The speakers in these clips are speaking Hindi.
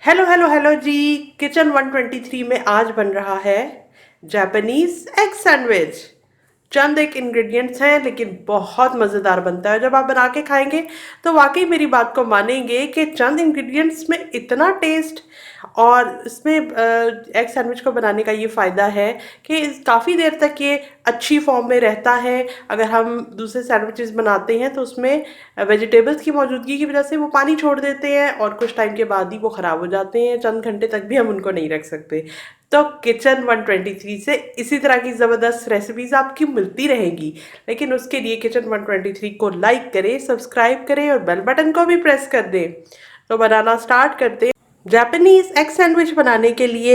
हेलो हेलो हेलो जी। किचन 123 में आज बन रहा है जापानीज एग सैंडविच। चंद एक इंग्रेडिएंट्स हैं लेकिन बहुत मज़ेदार बनता है। जब आप बना के खाएंगे तो वाकई मेरी बात को मानेंगे कि चंद इंग्रेडिएंट्स में इतना टेस्ट। और इसमें एग सैंडविच को बनाने का ये फ़ायदा है कि काफ़ी देर तक ये अच्छी फॉर्म में रहता है। अगर हम दूसरे सैंडविचेस बनाते हैं तो उसमें वेजिटेबल्स की मौजूदगी की वजह से वो पानी छोड़ देते हैं और कुछ टाइम के बाद ही वो ख़राब हो जाते हैं। चंद घंटे तक भी हम उनको नहीं रख सकते। तो किचन 123 से इसी तरह की ज़बरदस्त रेसिपीज़ आपकी मिलती रहेंगी। लेकिन उसके लिए किचन 123 को लाइक करें, सब्सक्राइब करें और बेल बटन को भी प्रेस कर दें। तो बनाना स्टार्ट करते हैं। जापानीज एग सैंडविच बनाने के लिए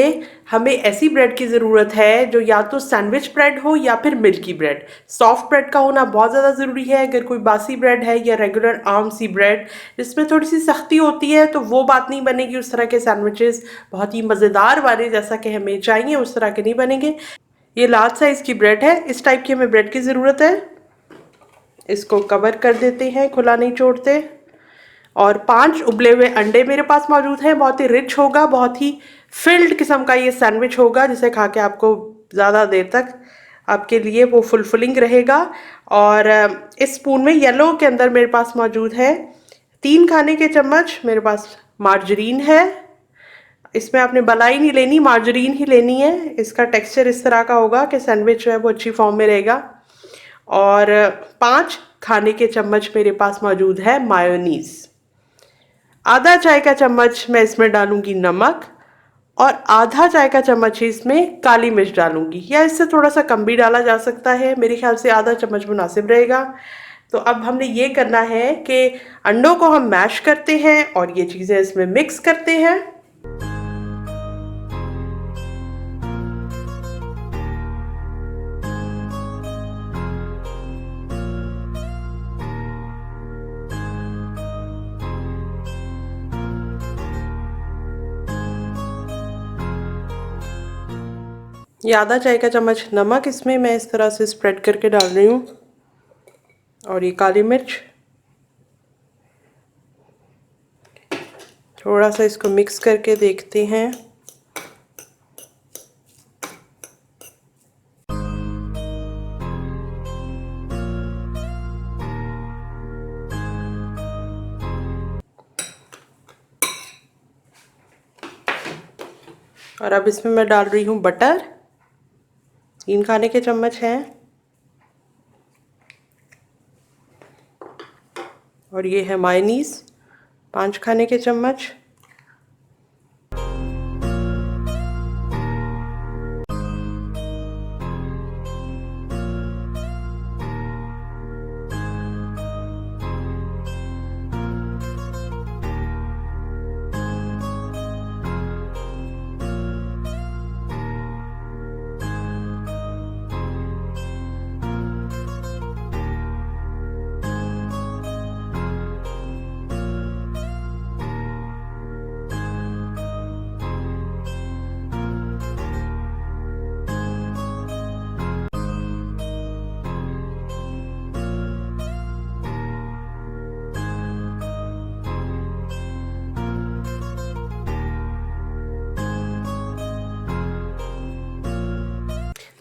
हमें ऐसी ब्रेड की ज़रूरत है जो या तो सैंडविच ब्रेड हो या फिर मिल्की ब्रेड। सॉफ्ट ब्रेड का होना बहुत ज़्यादा ज़रूरी है। अगर कोई बासी ब्रेड है या रेगुलर आम सी ब्रेड जिसमें थोड़ी सी सख्ती होती है तो वो बात नहीं बनेगी। उस तरह के सैंडविचेस बहुत ही मज़ेदार वाले जैसा कि हमें चाहिए उस तरह के नहीं बनेंगे। ये लार्ज साइज़ की ब्रेड है। इस टाइप की हमें ब्रेड की ज़रूरत है। इसको कवर कर देते हैं, खुला नहीं छोड़ते। और 5 उबले हुए अंडे मेरे पास मौजूद हैं। बहुत ही रिच होगा, बहुत ही फिल्ड किस्म का ये सैंडविच होगा जिसे खा के आपको ज़्यादा देर तक आपके लिए वो फुलफिलिंग रहेगा। और इस स्पून में येलो के अंदर मेरे पास मौजूद है 3 खाने के चम्मच मेरे पास मार्जरीन है। इसमें आपने मलाई नहीं लेनी, मार्जरीन ही लेनी है। इसका टेक्सचर इस तरह का होगा कि सैंडविच जो है वो अच्छी फॉर्म में रहेगा। और 5 खाने के चम्मच मेरे पास मौजूद है मायोनीज़। आधा चाय का चम्मच मैं इसमें डालूंगी नमक और आधा चाय का चम्मच ही इसमें काली मिर्च डालूंगी, या इससे थोड़ा सा कम भी डाला जा सकता है। मेरे ख्याल से आधा चम्मच मुनासिब रहेगा। तो अब हमने ये करना है कि अंडों को हम मैश करते हैं और ये चीज़ें इसमें मिक्स करते हैं। ये आधा चाय का चम्मच नमक इसमें मैं इस तरह से स्प्रेड करके डाल रही हूँ। और ये काली मिर्च, थोड़ा सा इसको मिक्स करके देखते हैं। और अब इसमें मैं डाल रही हूँ बटर। 3 खाने के चम्मच हैं। और ये है मायोनीज़ 5 खाने के चम्मच।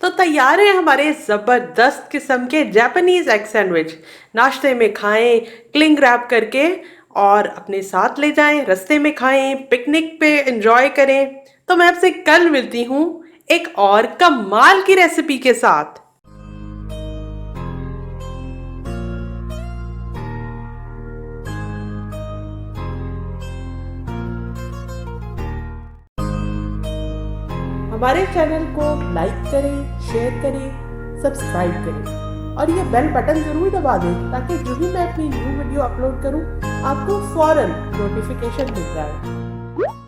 तो तैयार है हमारे ज़बरदस्त किस्म के जापानीज़ एग सैंडविच। नाश्ते में खाएं, क्लिंग रैप करके, और अपने साथ ले जाएं, रास्ते में खाएं, पिकनिक पे एंजॉय करें। तो मैं आपसे कल मिलती हूँ एक और कमाल की रेसिपी के साथ। हमारे चैनल को लाइक करें, शेयर करें, सब्सक्राइब करें और ये बेल बटन ज़रूर दबा दें ताकि जो भी मैं अपनी न्यू वीडियो अपलोड करूं आपको फ़ौरन नोटिफिकेशन मिल जाए।